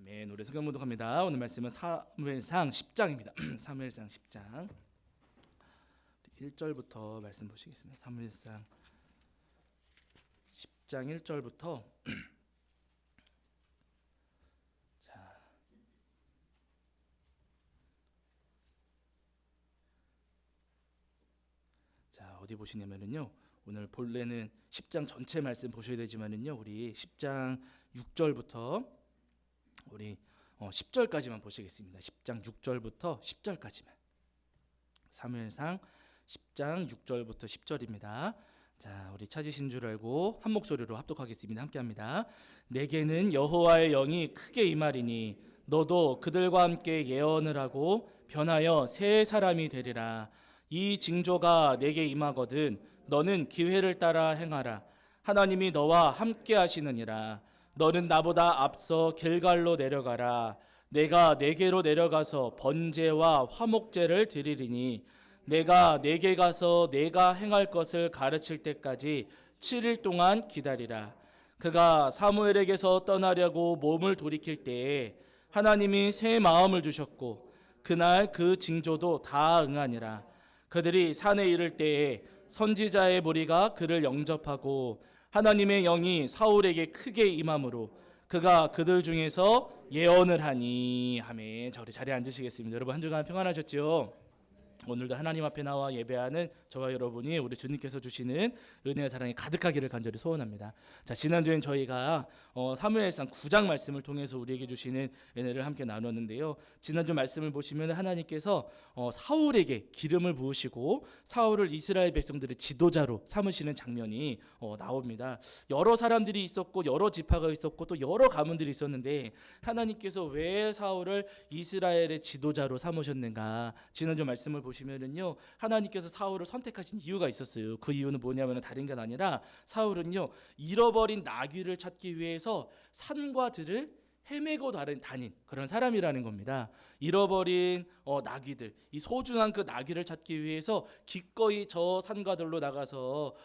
아멘. 우리 성경 묵독합니다. 오늘 말씀은 사무엘상 10장입니다. 사무엘상 10장 1절부터 말씀 보시겠습니다. 사무엘상 10장 1절부터 자, 어디 보시냐면은요. 오늘 본래는 10장 전체 말씀 보셔야 되지만은요. 우리 10장 6절부터 우리 10절까지만 보시겠습니다. 10장 6절부터 10절까지만. 사무엘상 10장 6절부터 10절입니다. 자, 우리 찾으신 줄 알고 한 목소리로 합독하겠습니다. 함께합니다. 내게는 여호와의 영이 크게 임하리니 너도 그들과 함께 예언을 하고 변하여 새 사람이 되리라. 이 징조가 내게 임하거든 너는 기회를 따라 행하라. 하나님이 너와 함께 하시느니라. 너는 나보다 앞서 길갈로 내려가라. 내가 네게로 내려가서 번제와 화목제를 드리리니 내가 네게 가서 내가 행할 것을 가르칠 때까지 7일 동안 기다리라. 그가 사무엘에게서 떠나려고 몸을 돌이킬 때에 하나님이 새 마음을 주셨고 그날 그 징조도 다 응하니라. 그들이 산에 이를 때에 선지자의 무리가 그를 영접하고 하나님의 영이 사울에게 크게 임함으로 그가 그들 중에서 예언을 하니. 아멘. 자, 우리 자리에 앉으시겠습니다. 여러분 한 주간 평안하셨죠? 오늘도 하나님 앞에 나와 예배하는 저와 여러분이 우리 주님께서 주시는 은혜와 사랑이 가득하기를 간절히 소원합니다. 자, 지난주엔 저희가 사무엘상 9장 말씀을 통해서 우리에게 주시는 은혜를 함께 나눴는데요. 지난주 말씀을 보시면 하나님께서 사울에게 기름을 부으시고 사울을 이스라엘 백성들의 지도자로 삼으시는 장면이 나옵니다. 여러 사람들이 있었고 여러 지파가 있었고 또 여러 가문들이 있었는데 하나님께서 왜 사울을 이스라엘의 지도자로 삼으셨는가? 지난주 말씀을 보시면은요, 하나님께서 사울을 선택하신 이유가 있었어요. 그 이유는 뭐냐면 다른 게 아니라 사울은요 잃어버린 나귀를 찾기 위해서 산과 들을 헤매고 다닌 그런 사람이라는 겁니다. 잃어버린 나귀들, 이 소중한 그 나귀를 찾기 위해서 기꺼이 저 산과들로 나가서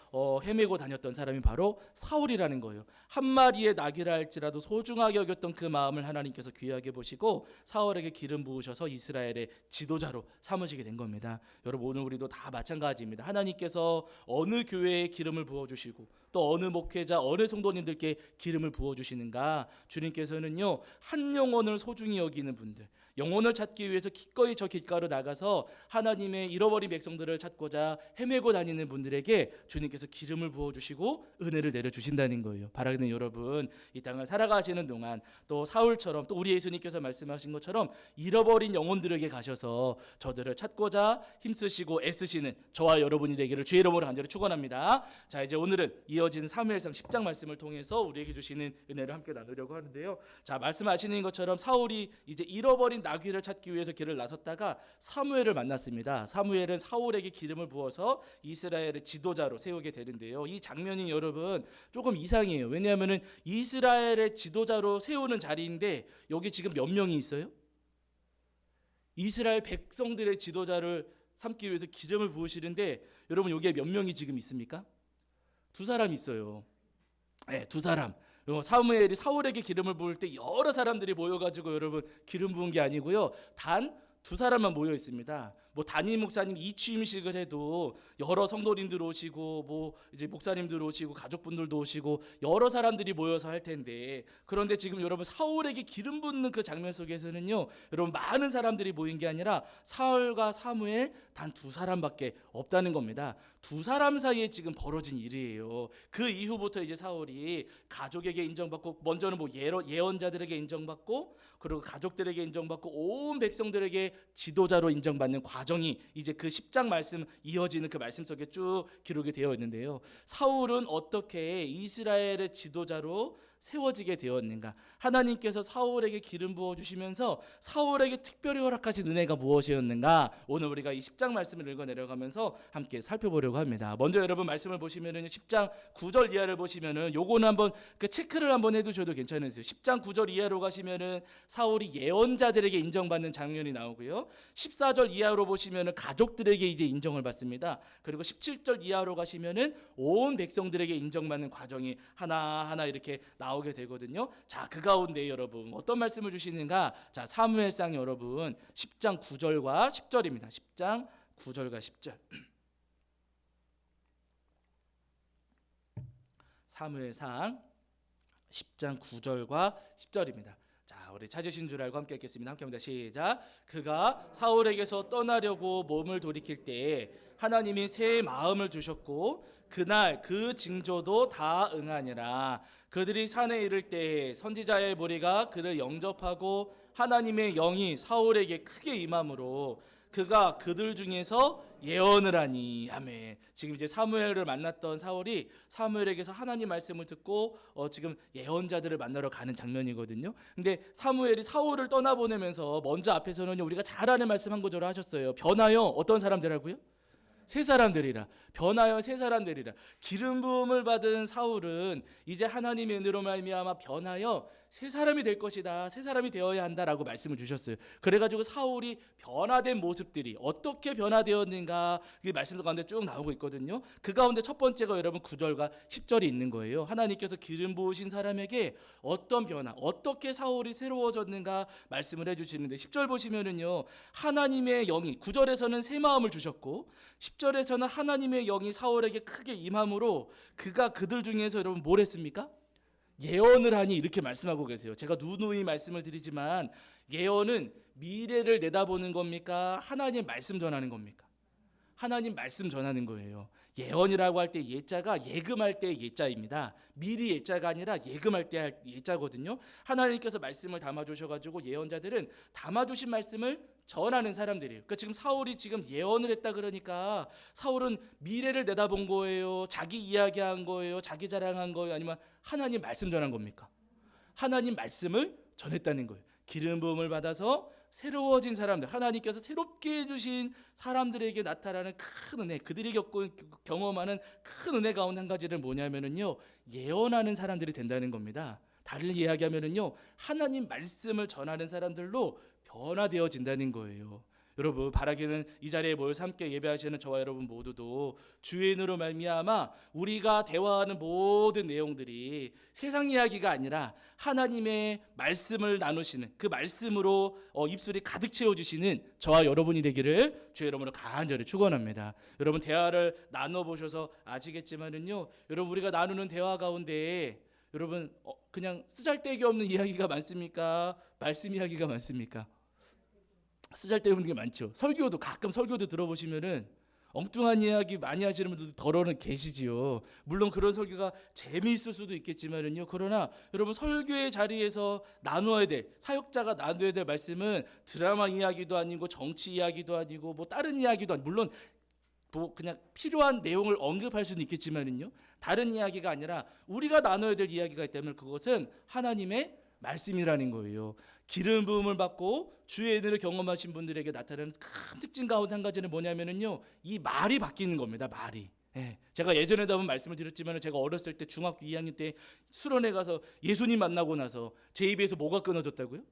헤매고 다녔던 사람이 바로 사울이라는 거예요. 한 마리의 나귀라 할지라도 소중하게 여겼던 그 마음을 하나님께서 귀하게 보시고 사울에게 기름 부으셔서 이스라엘의 지도자로 삼으시게 된 겁니다. 여러분 오늘 우리도 다 마찬가지입니다. 하나님께서 어느 교회에 기름을 부어주시고 또 어느 목회자, 어느 성도님들께 기름을 부어주시는가? 주님께서는요 한 영혼을 소중히 여기는 분들, 영혼을 찾기 위해서 기꺼이 저 길가로 나가서 하나님의 잃어버린 백성들을 찾고자 헤매고 다니는 분들에게 주님께서 기름을 부어주시고 은혜를 내려주신다는 거예요. 바라는 여러분, 이 땅을 살아가시는 동안 또 사울처럼 또 우리 예수님께서 말씀하신 것처럼 잃어버린 영혼들에게 가셔서 저들을 찾고자 힘쓰시고 애쓰시는 저와 여러분이 되기를 주의 이름으로 간절히 축원합니다. 자, 이제 오늘은 이어진 사무엘상 10장 말씀을 통해서 우리에게 주시는 은혜를 함께 나누려고 하는데요. 자, 말씀하시는 것처럼 사울이 이제 잃어버린 나귀를 찾기 위해서 길을 나섰다가 사무엘을 만났습니다. 사무엘은 사울에게 기름을 부어서 이스라엘의 지도자로 세우게 되는데요. 이 장면이 여러분 조금 이상해요. 왜냐하면 이스라엘의 지도자로 세우는 자리인데 여기 지금 몇 명이 있어요? 이스라엘 백성들의 지도자를 삼기 위해서 기름을 부으시는데 여러분 여기에 몇 명이 지금 있습니까? 두 사람 있어요. 네, 두 사람. 사무엘이 사울에게 기름을 부을 때 여러 사람들이 모여가지고 여러분 기름 부은 게 아니고요. 단 두 사람만 모여 있습니다. 뭐 담임 목사님 이취임식을 해도 여러 성도님들 오시고 뭐 이제 목사님들 오시고 가족분들도 오시고 여러 사람들이 모여서 할 텐데, 그런데 지금 여러분 사울에게 기름 붓는 그 장면 속에서는요 여러분 많은 사람들이 모인 게 아니라 사울과 사무엘 단 두 사람밖에 없다는 겁니다. 두 사람 사이에 지금 벌어진 일이에요. 그 이후부터 이제 사울이 가족에게 인정받고 먼저는 뭐 예언자들에게 인정받고 그리고 가족들에게 인정받고 온 백성들에게 지도자로 인정받는 과정이 이제 그 10장 말씀 이어지는 그 말씀 속에 쭉 기록이 되어 있는데요. 사울은 어떻게 이스라엘의 지도자로 세워지게 되었는가? 하나님께서 사울에게 기름 부어주시면서 사울에게 특별히 허락하신 은혜가 무엇이었는가? 오늘 우리가 이 10장 말씀을 읽어 내려가면서 함께 살펴보려고 합니다. 먼저 여러분 말씀을 보시면은 10장 9절 이하를 보시면은 요거는 한번 그 체크를 한번 해두셔도 괜찮으세요. 10장 9절 이하로 가시면은 사울이 예언자들에게 인정받는 장면이 나오고요. 14절 이하로 보시면은 가족들에게 이제 인정을 받습니다. 그리고 17절 이하로 가시면은 온 백성들에게 인정받는 과정이 하나하나 이렇게 나옵니다. 나오게 되거든요. 자, 그 가운데 여러분 어떤 말씀을 주시는가? 자, 사무엘상 여러분 10장 9절과 10절입니다. 10장 9절과 10절. 사무엘상 10장 9절과 10절입니다. 자, 우리 찾으신 줄 알고 함께 읽겠습니다. 함께 합니다. 시작. 그가 사울에게서 떠나려고 몸을 돌이킬 때에 하나님이 새 마음을 주셨고 그날 그 징조도 다 응하니라. 그들이 산에 이를 때에 선지자의 무리가 그를 영접하고 하나님의 영이 사울에게 크게 임함으로 그가 그들 중에서 예언을 하니. 아멘. 지금 이제 사무엘을 만났던 사울이 사무엘에게서 하나님 말씀을 듣고 지금 예언자들을 만나러 가는 장면이거든요. 근데 사무엘이 사울을 떠나보내면서 먼저 앞에서는 우리가 잘 아는 말씀 한 구절 하셨어요. 변하여 어떤 사람들하고요? 새 사람들이라. 변하여 새 사람들이라. 기름 부음을 받은 사울은 이제 하나님의 은혜로 말미암아 변하여 새 사람이 될 것이다. 새 사람이 되어야 한다라고 말씀을 주셨어요. 그래가지고 사울이 변화된 모습들이 어떻게 변화되었는가 그 말씀 가운데 쭉 나오고 있거든요. 그 가운데 첫 번째가 여러분 9절과 10절이 있는 거예요. 하나님께서 기름 부으신 사람에게 어떤 변화, 어떻게 사울이 새로워졌는가 말씀을 해주시는데 10절 보시면은요, 하나님의 영이 9절에서는 새 마음을 주셨고 10절에서는 하나님의 영이 사울에게 크게 임함으로 그가 그들 중에서 여러분 뭘 했습니까? 예언을 하니 이렇게 말씀하고 계세요. 제가 누누이 말씀을 드리지만 예언은 미래를 내다보는 겁니까? 하나님 말씀 전하는 겁니까? 하나님 말씀 전하는 거예요. 예언이라고 할 때 예자가 예금할 때 예자입니다. 미리 예자가 아니라 예금할 때 예자거든요. 하나님께서 말씀을 담아주셔가지고 예언자들은 담아주신 말씀을 전하는 사람들이에요. 그러니까 지금 사울이 지금 예언을 했다 그러니까 사울은 미래를 내다본 거예요? 자기 이야기한 거예요? 자기 자랑한 거예요? 아니면 하나님 말씀 전한 겁니까? 하나님 말씀을 전했다는 거예요. 기름 부음을 받아서 새로워진 사람들, 하나님께서 새롭게 해주신 사람들에게 나타나는 큰 은혜, 그들이 경험하는 큰 은혜 가운데 한 가지를 뭐냐면은요, 예언하는 사람들이 된다는 겁니다. 다른 이야기하면은요, 하나님 말씀을 전하는 사람들로 변화되어진다는 거예요. 여러분, 바라기는 이 자리에 모여서 함께 예배하시는 저와 여러분 모두도 주의 은혜로 말미암아 우리가 대화하는 모든 내용들이 세상 이야기가 아니라 하나님의 말씀을 나누시는 그 말씀으로 입술이 가득 채워주시는 저와 여러분이 되기를 주의 이름으로 간절히 축원합니다. 여러분, 대화를 나눠보셔서 아시겠지만은요, 여러분 우리가 나누는 대화 가운데 여러분 그냥 쓰잘데기 없는 이야기가 많습니까? 말씀 이야기가 많습니까? 쓰잘데기 게 많죠. 설교도 가끔 설교도 들어보시면은 엉뚱한 이야기 많이 하시는 분들도 더러는 계시지요. 물론 그런 설교가 재미있을 수도 있겠지만은요. 그러나 여러분 설교의 자리에서 나누어야 될, 사역자가 나누어야 될 말씀은 드라마 이야기도 아니고 정치 이야기도 아니고 뭐 다른 이야기도 아니고, 물론 뭐 그냥 필요한 내용을 언급할 수는 있겠지만은요. 다른 이야기가 아니라 우리가 나눠야 될 이야기가 있다면 그것은 하나님의 말씀이라는 거예요. 기름 부음을 받고 주의 은혜를 경험하신 분들에게 나타나는 큰 특징 가운데 한 가지는 뭐냐면은요, 이 말이 바뀌는 겁니다. 말이. 제가 예전에도 한번 말씀을 드렸지만 제가 어렸을 때 중학교 2학년 때 수련회 가서 예수님 만나고 나서 제 입에서 뭐가 끊어졌다고요?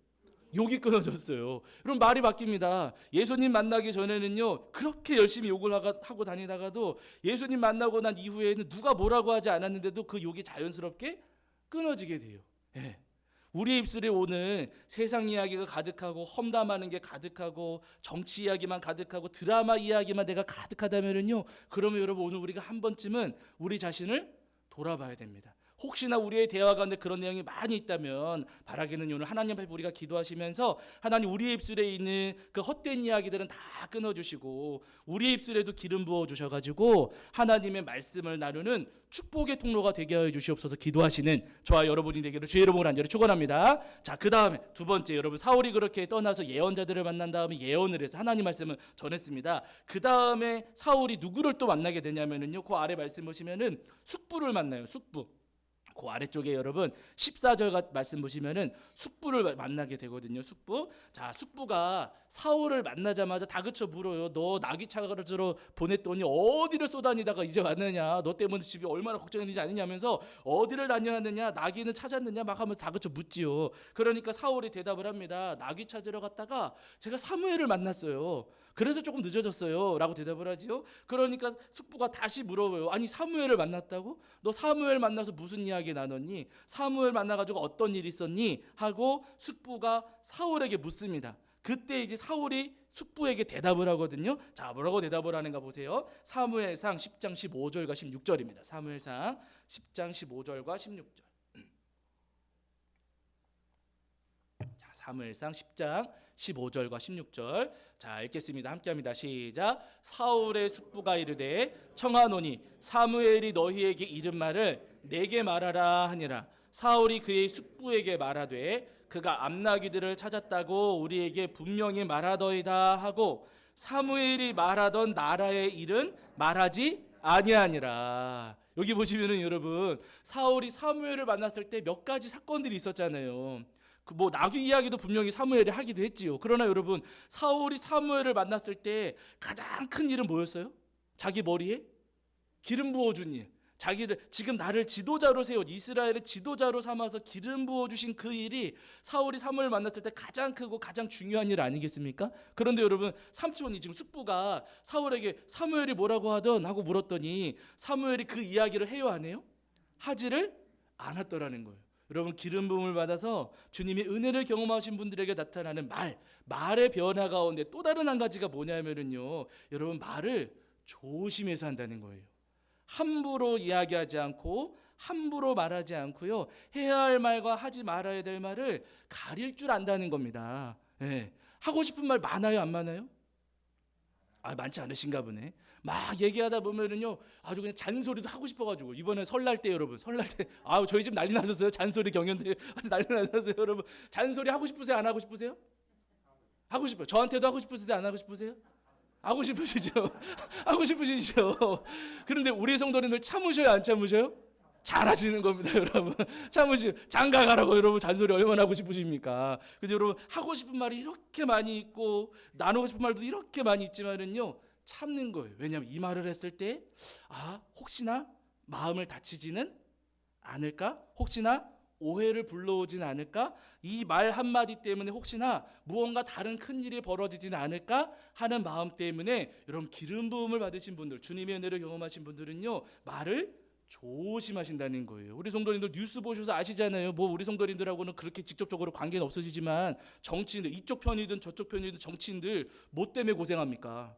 욕이 끊어졌어요. 그럼 말이 바뀝니다. 예수님 만나기 전에는요 그렇게 열심히 욕을 하고 다니다가도 예수님 만나고 난 이후에는 누가 뭐라고 하지 않았는데도 그 욕이 자연스럽게 끊어지게 돼요. 우리 입술에 오늘 세상 이야기가 가득하고 험담하는 게 가득하고 정치 이야기만 가득하고 드라마 이야기만 내가 가득하다면요, 그러면 여러분 오늘 우리가 한 번쯤은 우리 자신을 돌아봐야 됩니다. 혹시나 우리의 대화 가운데 그런 내용이 많이 있다면 바라기는 오늘 하나님 앞에 우리가 기도하시면서 하나님 우리의 입술에 있는 그 헛된 이야기들은 다 끊어주시고 우리의 입술에도 기름 부어주셔가지고 하나님의 말씀을 나누는 축복의 통로가 되게 하여 주시옵소서 기도하시는 저와 여러분이 되기를 주의 이름으로 간절히 축원합니다. 자, 그 다음에 두 번째, 여러분 사울이 그렇게 떠나서 예언자들을 만난 다음에 예언을 해서 하나님 말씀을 전했습니다. 그 다음에 사울이 누구를 또 만나게 되냐면은요, 그 아래 말씀 보시면은 숙부를 만나요. 숙부. 그 아래쪽에 여러분 14절 말씀 보시면은 숙부를 만나게 되거든요. 숙부. 자, 숙부가 사울을 만나자마자 다그쳐 물어요. 너 나귀 차가로 보냈더니 어디를 쏘다니다가 이제 왔느냐? 너 때문에 집이 얼마나 걱정했는지 아니냐면서 어디를 다녀왔느냐? 나귀는 찾았느냐? 막 하면서 다그쳐 묻지요. 그러니까 사울이 대답을 합니다. 나귀 찾으러 갔다가 제가 사무엘을 만났어요. 그래서 조금 늦어졌어요 라고 대답을 하지요. 그러니까 숙부가 다시 물어봐요. 아니 사무엘을 만났다고? 너 사무엘 만나서 무슨 이야기 나눴니? 사무엘 만나가지고 어떤 일이 있었니? 하고 숙부가 사울에게 묻습니다. 그때 이제 사울이 숙부에게 대답을 하거든요. 자, 뭐라고 대답을 하는가 보세요. 사무엘상 10장 15절과 16절입니다. 사무엘상 10장 15절과 16절. 자, 사무엘상 10장 15절과 16절. 자, 읽겠습니다. 함께합니다. 시작. 사울의 숙부가 이르되 청하노니 사무엘이 너희에게 이른 말을 내게 말하라 하니라. 사울이 그의 숙부에게 말하되 그가 암나귀들을 찾았다고 우리에게 분명히 말하더이다 하고 사무엘이 말하던 나라의 일은 말하지 아니하니라. 여기 보시면은 여러분, 사울이 사무엘을 만났을 때 몇 가지 사건들이 있었잖아요. 그 뭐 나귀 이야기도 분명히 사무엘이 하기도 했지요. 그러나 여러분, 사울이 사무엘을 만났을 때 가장 큰 일은 뭐였어요? 자기 머리에 기름 부어준 일. 자기를 지금 나를 지도자로 세워 이스라엘의 지도자로 삼아서 기름 부어주신 그 일이 사울이 사무엘을 만났을 때 가장 크고 가장 중요한 일 아니겠습니까? 그런데 여러분, 삼촌이 지금 숙부가 사울에게 사무엘이 뭐라고 하던 하고 물었더니 사무엘이 그 이야기를 해요 안 해요? 하지를 않았더라는 거예요. 여러분, 기름 부음을 받아서 주님의 은혜를 경험하신 분들에게 나타나는 말의 변화 가운데 또 다른 한 가지가 뭐냐면요, 여러분, 말을 조심해서 한다는 거예요. 함부로 이야기하지 않고 함부로 말하지 않고요, 해야 할 말과 하지 말아야 될 말을 가릴 줄 안다는 겁니다. 예. 하고 싶은 말 많아요 안 많아요? 많지 않으신가 보네. 막 얘기하다 보면은요, 아주 그냥 잔소리도 하고 싶어가지고. 이번에 설날 때 여러분, 설날 때 저희 집 난리 났었어요. 잔소리 경연대 아주 난리 났었어요. 여러분, 잔소리 하고 싶으세요 안 하고 싶으세요? 하고 싶어요. 저한테도 하고 싶으세요 안 하고 싶으세요? 하고 싶으시죠? 하고 싶으시죠? 그런데 우리 성도님들 참으셔요 안 참으셔요? 잘하시는 겁니다, 여러분. 참으시고 장가 가라고 여러분 잔소리 얼마나 하고 싶으십니까? 근데 여러분, 하고 싶은 말이 이렇게 많이 있고 나누고 싶은 말도 이렇게 많이 있지만은요, 참는 거예요. 왜냐하면 이 말을 했을 때 혹시나 마음을 다치지는 않을까? 혹시나 오해를 불러오지는 않을까? 이 말 한마디 때문에 혹시나 무언가 다른 큰 일이 벌어지지는 않을까 하는 마음 때문에 여러분, 기름 부음을 받으신 분들, 주님의 은혜를 경험하신 분들은요, 말을 조심하신다는 거예요. 우리 성도님들 뉴스 보셔서 아시잖아요. 뭐 우리 성도님들하고는 그렇게 직접적으로 관계는 없으시지만 정치인들, 이쪽 편이든 저쪽 편이든 정치인들 뭐 때문에 고생합니까?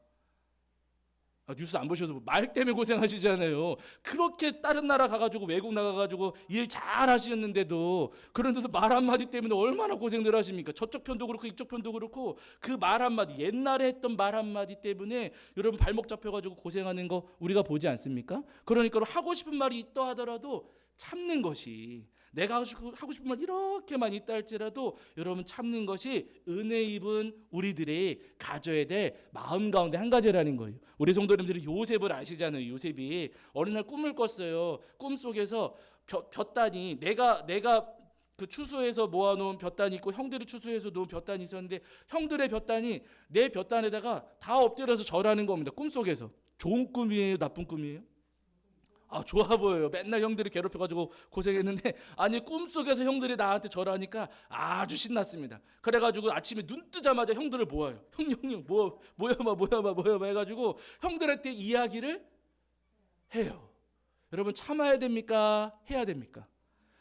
뉴스 안 보셔서 말 때문에 고생하시잖아요. 그렇게 다른 나라 가가지고 외국 나가가지고 일 잘 하시는데도, 그런데도 말 한마디 때문에 얼마나 고생들 하십니까? 저쪽 편도 그렇고 이쪽 편도 그렇고 그 말 한마디, 옛날에 했던 말 한마디 때문에 여러분 발목 잡혀가지고 고생하는 거 우리가 보지 않습니까? 그러니까 하고 싶은 말이 있다 하더라도 참는 것이, 내가 하고 싶은 말 이렇게 많이 있다 할지라도 여러분, 참는 것이 은혜 입은 우리들이 가져야 될 마음 가운데 한 가지라는 거예요. 우리 성도님들이 요셉을 아시잖아요. 요셉이 어느 날 꿈을 꿨어요. 꿈속에서 볕단이, 내가 그 추수해서 모아놓은 볕단이 있고 형들이 추수해서 놓은 볕단이 있었는데 형들의 볕단이 내 볕단에다가 다 엎드려서 절하는 겁니다. 꿈속에서. 좋은 꿈이에요 나쁜 꿈이에요? 좋아 보여요. 맨날 형들이 괴롭혀가지고 고생했는데, 아니 꿈속에서 형들이 나한테 절하니까 아주 신났습니다. 그래가지고 아침에 눈 뜨자마자 형들을 모아요. 형 모여봐 해가지고 형들한테 이야기를 해요. 여러분, 참아야 됩니까? 해야 됩니까?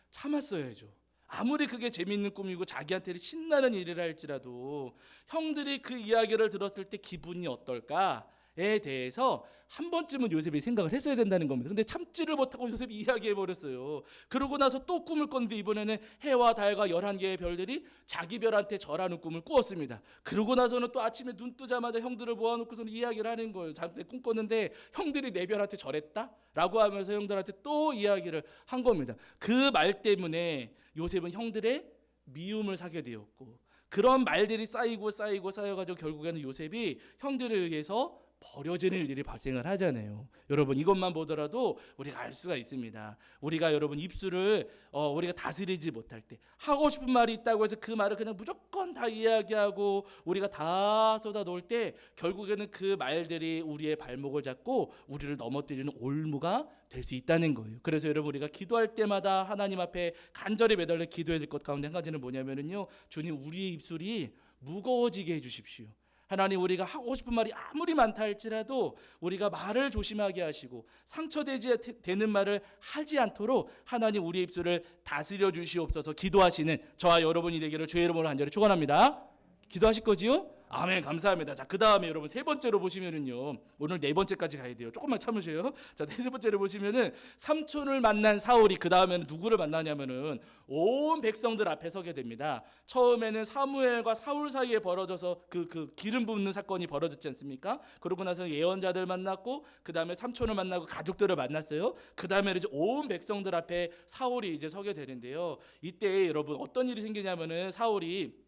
참았어야죠. 아무리 그게 재밌는 꿈이고 자기한테는 신나는 일이라 할지라도 형들이 그 이야기를 들었을 때 기분이 어떨까에 대해서 한 번쯤은 요셉이 생각을 했어야 된다는 겁니다. 근데 참지를 못하고 요셉이 이야기해버렸어요. 그러고 나서 또 꿈을 꿨는데 이번에는 해와 달과 11개의 별들이 자기 별한테 절하는 꿈을 꾸었습니다. 그러고 나서는 또 아침에 눈 뜨자마자 형들을 모아놓고서는 이야기를 하는 거예요. 잠때 꿈 꿨는데 형들이 내 별한테 절했다? 라고 하면서 형들한테 또 이야기를 한 겁니다. 그 말 때문에 요셉은 형들의 미움을 사게 되었고, 그런 말들이 쌓여가지고 결국에는 요셉이 형들에 의해서 버려지는 일이 발생을 하잖아요. 여러분, 이것만 보더라도 우리가 알 수가 있습니다. 우리가 여러분 입술을 우리가 다스리지 못할 때, 하고 싶은 말이 있다고 해서 그 말을 그냥 무조건 다 이야기하고 우리가 다 쏟아 놓을 때 결국에는 그 말들이 우리의 발목을 잡고 우리를 넘어뜨리는 올무가 될 수 있다는 거예요. 그래서 여러분, 우리가 기도할 때마다 하나님 앞에 간절히 매달려 기도해야 될 것 가운데 한 가지는 뭐냐면요, 주님, 우리의 입술이 무거워지게 해주십시오. 하나님, 우리가 하고 싶은 말이 아무리 많다 할지라도 우리가 말을 조심하게 하시고 상처되지 되는 말을 하지 않도록 하나님 우리의 입술을 다스려 주시옵소서. 기도하시는 저와 여러분이 되기를 주의 이름으로 간절히 축원합니다. 기도하실 거지요? 아멘. 감사합니다. 자, 그 다음에 여러분 세 번째로 보시면은요, 오늘 네 번째까지 가야 돼요. 조금만 참으세요. 자, 네 번째로 보시면은 삼촌을 만난 사울이 그 다음에는 누구를 만나냐면은 온 백성들 앞에 서게 됩니다. 처음에는 사무엘과 사울 사이에 벌어져서 그 기름 붓는 사건이 벌어졌지 않습니까? 그러고 나서 예언자들 만났고, 그 다음에 삼촌을 만나고 가족들을 만났어요. 그 다음에 이제 온 백성들 앞에 사울이 이제 서게 되는데요. 이때 여러분 어떤 일이 생기냐면은 사울이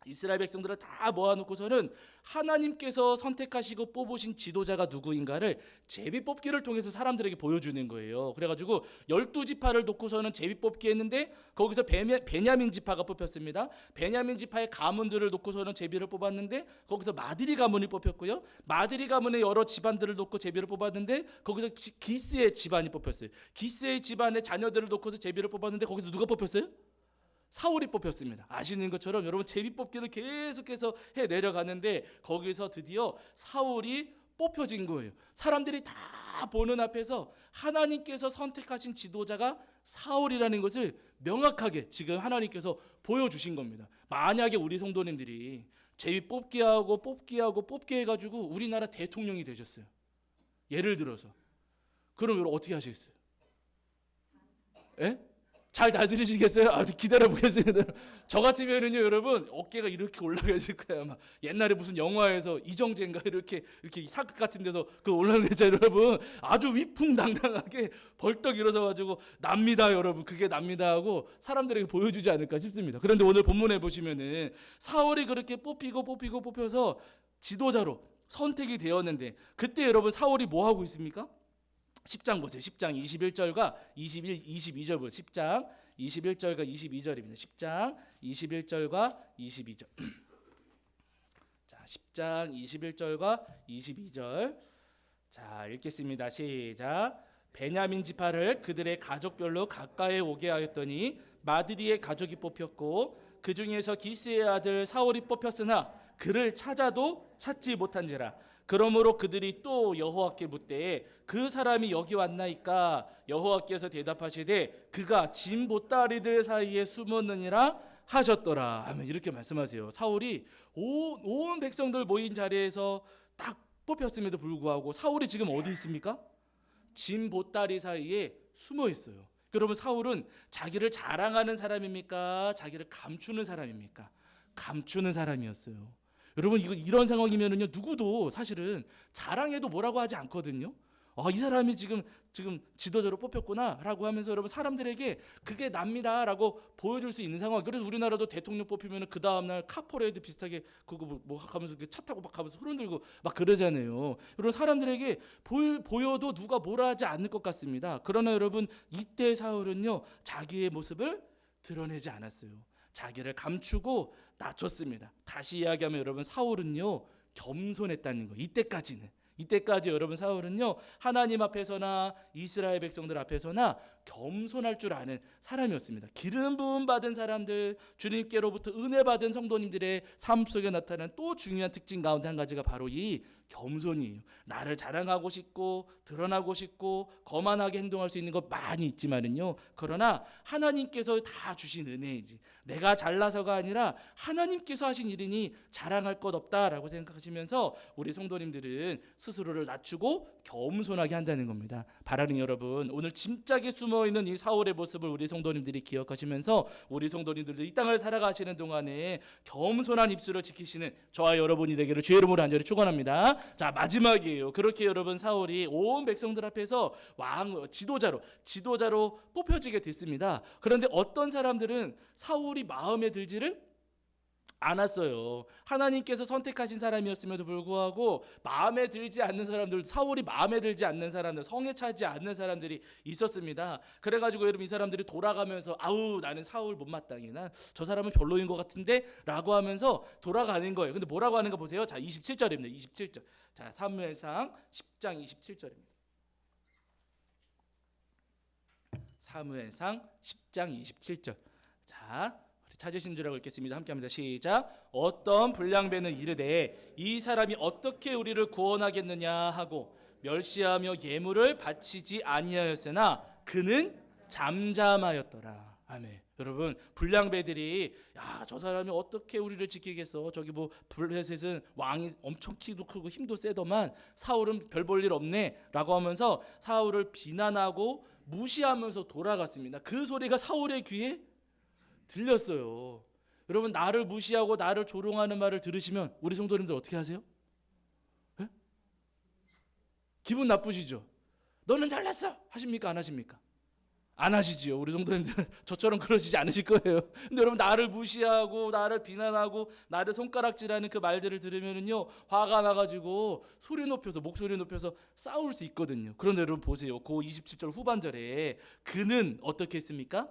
이스라엘 백성들을 다 모아놓고서는 하나님께서 선택하시고 뽑으신 지도자가 누구인가를 제비뽑기를 통해서 사람들에게 보여주는 거예요. 그래가지고 12지파를 놓고서는 제비뽑기 했는데 거기서 베냐민 지파가 뽑혔습니다. 베냐민 지파의 가문들을 놓고서는 제비를 뽑았는데 거기서 마드리 가문이 뽑혔고요. 마드리 가문의 여러 집안들을 놓고 제비를 뽑았는데 거기서 기스의 집안이 뽑혔어요. 기스의 집안의 자녀들을 놓고서 제비를 뽑았는데 거기서 누가 뽑혔어요? 사울이 뽑혔습니다. 아시는 것처럼 여러분 제비뽑기를 계속해서 해 내려가는데 거기서 드디어 사울이 뽑혀진 거예요. 사람들이 다 보는 앞에서 하나님께서 선택하신 지도자가 사울이라는 것을 명확하게 지금 하나님께서 보여주신 겁니다. 만약에 우리 성도님들이 제비뽑기하고 뽑기 해가지고 우리나라 대통령이 되셨어요. 예를 들어서 그럼 여러분 어떻게 하시겠어요? 예? 잘 다스리시겠어요? 기다려 보겠습니다. 저 같으면은요, 여러분 어깨가 이렇게 올라가 있을 거야. 막 옛날에 무슨 영화에서 이정재인가 이렇게 사극 같은 데서 그 올라가는 거죠, 여러분. 아주 위풍당당하게 벌떡 일어서 가지고 납니다, 여러분. 그게 납니다 하고 사람들에게 보여주지 않을까 싶습니다. 그런데 오늘 본문에 보시면은 사울이 그렇게 뽑혀서 지도자로 선택이 되었는데 그때 여러분 사울이 뭐 하고 있습니까? 10장 보세요. 10장 21절과 22절 보세요. 10장 21절과 22절입니다. 10장 21절과 22절. 자, 10장 21절과 22절. 자, 읽겠습니다. 시작. 베냐민 지파를 그들의 가족별로 가까이 오게 하였더니 마드리의 가족이 뽑혔고 그 중에서 기스의 아들 사울이 뽑혔으나 그를 찾아도 찾지 못한지라. 그러므로 그들이 또 여호와께 묻되 그 사람이 여기 왔나이까? 여호와께서 대답하시되 그가 짐 보따리들 사이에 숨었느니라 하셨더라. 아멘. 이렇게 말씀하세요. 사울이 온 백성들 모인 자리에서 딱 뽑혔음에도 불구하고 사울이 지금 어디 있습니까? 짐 보따리 사이에 숨어 있어요. 여러분 사울은 자기를 자랑하는 사람입니까? 자기를 감추는 사람입니까? 감추는 사람이었어요. 여러분 이런 상황이면은요 누구도 사실은 자랑해도 뭐라고 하지 않거든요. 이 사람이 지금 지도자로 뽑혔구나라고 하면서 여러분 사람들에게 그게 납니다라고 보여줄 수 있는 상황. 그래서 우리나라도 대통령 뽑히면은 그 다음 날 카퍼레이드 비슷하게 그거 뭐 하면서 차 타고 막 가면서 소리 들고 막 그러잖아요. 여러분 사람들에게 보여도 누가 뭐라 하지 않을 것 같습니다. 그러나 여러분 이때 사울은요 자기의 모습을 드러내지 않았어요. 자기를 감추고 낮췄습니다. 다시 이야기하면 여러분 사울은요 겸손했다는 거예요. 이때까지 여러분 사울은요 하나님 앞에서나 이스라엘 백성들 앞에서나 겸손할 줄 아는 사람이었습니다. 기름 부음 받은 사람들, 주님께로부터 은혜 받은 성도님들의 삶 속에 나타난 또 중요한 특징 가운데 한 가지가 바로 이 겸손이에요. 나를 자랑하고 싶고 드러나고 싶고 거만하게 행동할 수 있는 것 많이 있지만은요, 그러나 하나님께서 다 주신 은혜이지 내가 잘나서가 아니라 하나님께서 하신 일이니 자랑할 것 없다라고 생각하시면서 우리 성도님들은 스스로를 낮추고 겸손하게 한다는 겁니다. 바라는 여러분, 오늘 짐짝에 숨어있는 이 사울의 모습을 우리 성도님들이 기억하시면서 우리 성도님들도 이 땅을 살아가시는 동안에 겸손한 입술을 지키시는 저와 여러분이 되기를 주의 이름으로 간절히 축원합니다. 자, 마지막이에요. 그렇게 여러분 사울이 온 백성들 앞에서 지도자로 뽑혀지게 됐습니다. 그런데 어떤 사람들은 사울이 마음에 들지를 않았어요. 하나님께서 선택하신 사람이었음에도 불구하고 마음에 들지 않는 사람들, 사울이 마음에 들지 않는 사람들, 성에 차지 않는 사람들이 있었습니다. 그래가지고 여러분 이 사람들이 돌아가면서 나는 사울 못마땅해, 난 저 사람은 별로인 것 같은데 라고 하면서 돌아가는 거예요. 근데 뭐라고 하는가 보세요. 자, 27절입니다. 27절. 자, 사무엘상 10장 27절입니다. 사무엘상 10장 27절. 자, 찾으신 줄 알고 읽겠습니다. 함께합니다. 시작. 어떤 불량배는 이르되 이 사람이 어떻게 우리를 구원하겠느냐 하고 멸시하며 예물을 바치지 아니하였으나 그는 잠잠하였더라. 아멘. 여러분, 불량배들이 야, 저 사람이 어떻게 우리를 지키겠어? 저기 뭐 블레셋은 왕이 엄청 키도 크고 힘도 세더만 사울은 별 볼 일 없네 라고 하면서 사울을 비난하고 무시하면서 돌아갔습니다. 그 소리가 사울의 귀에 들렸어요. 여러분, 나를 무시하고 나를 조롱하는 말을 들으시면 우리 성도님들 어떻게 하세요? 에? 기분 나쁘시죠? 너는 잘났어 하십니까? 안 하십니까? 안 하시지요. 우리 성도님들은 저처럼 그러시지 않으실 거예요. 근데 여러분, 나를 무시하고 나를 비난하고 나를 손가락질하는 그 말들을 들으면은요, 화가 나가지고 목소리 높여서 싸울 수 있거든요. 그런데 여러분 보세요. 그 27절 후반절에 그는 어떻게 했습니까?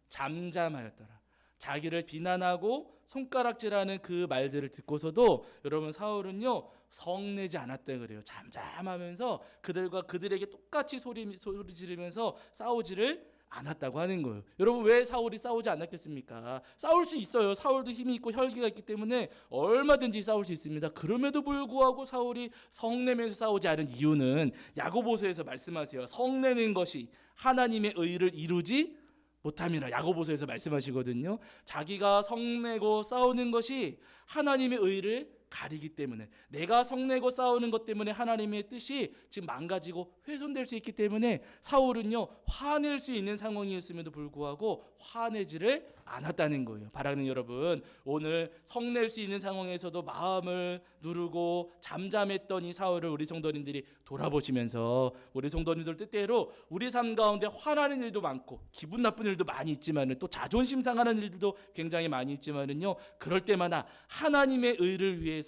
잠잠하였더라. 자기를 비난하고 손가락질하는 그 말들을 듣고서도 여러분 사울은요 성내지 않았다 그래요. 잠잠하면서 그들에게 똑같이 소리 지르면서 싸우지를 않았다고 하는 거예요. 여러분, 왜 사울이 싸우지 않았겠습니까? 싸울 수 있어요. 사울도 힘이 있고 혈기가 있기 때문에 얼마든지 싸울 수 있습니다. 그럼에도 불구하고 사울이 성내면서 싸우지 않은 이유는 야고보서에서 말씀하세요. 성내는 것이 하나님의 의를 이루지 못함이라 야고보서에서 말씀하시거든요. 자기가 성내고 싸우는 것이 하나님의 의를 가리기 때문에, 내가 성내고 싸우는 것 때문에 하나님의 뜻이 지금 망가지고 훼손될 수 있기 때문에 사울은요 화낼 수 있는 상황이었음에도 불구하고 화내지를 않았다는 거예요. 바라는 여러분, 오늘 성낼 수 있는 상황에서도 마음을 누르고 잠잠했던 이 사울을 우리 성도님들이 돌아보시면서, 우리 성도님들 뜻대로 우리 삶 가운데 화나는 일도 많고 기분 나쁜 일도 많이 있지만은 또 자존심 상하는 일도 굉장히 많이 있지만은요, 그럴 때마다 하나님의 의를 위해서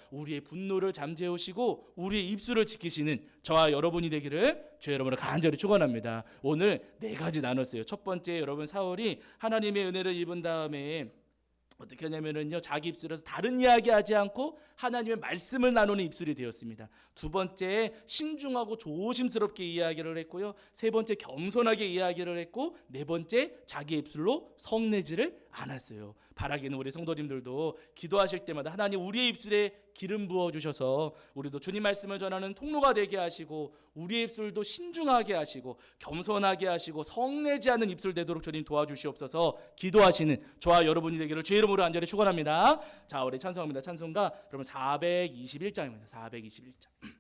우리의 분노를 잠재우시고 우리의 입술을 지키시는 저와 여러분이 되기를 주의 이름으로 간절히 축원합니다. 오늘 4가지 나눴어요. 첫 번째, 여러분, 사울이 하나님의 은혜를 입은 다음에 어떻게 하냐면은요, 자기 입술에서 다른 이야기하지 않고 하나님의 말씀을 나누는 입술이 되었습니다. 두 번째, 신중하고 조심스럽게 이야기를 했고요. 세 번째, 겸손하게 이야기를 했고, 네 번째, 자기 입술로 성내지를 않았어요. 바라기는 우리 성도님들도 기도하실 때마다 하나님 우리의 입술에 기름 부어 주셔서 우리도 주님 말씀을 전하는 통로가 되게 하시고, 우리의 입술도 신중하게 하시고 겸손하게 하시고 성내지 않는 입술 되도록 주님 도와주시옵소서 기도하시는 저와 여러분이 되기를 주의 이름으로 간절히 축원합니다. 자, 우리 찬송합니다. 찬송가 여러분 421장입니다. 421장.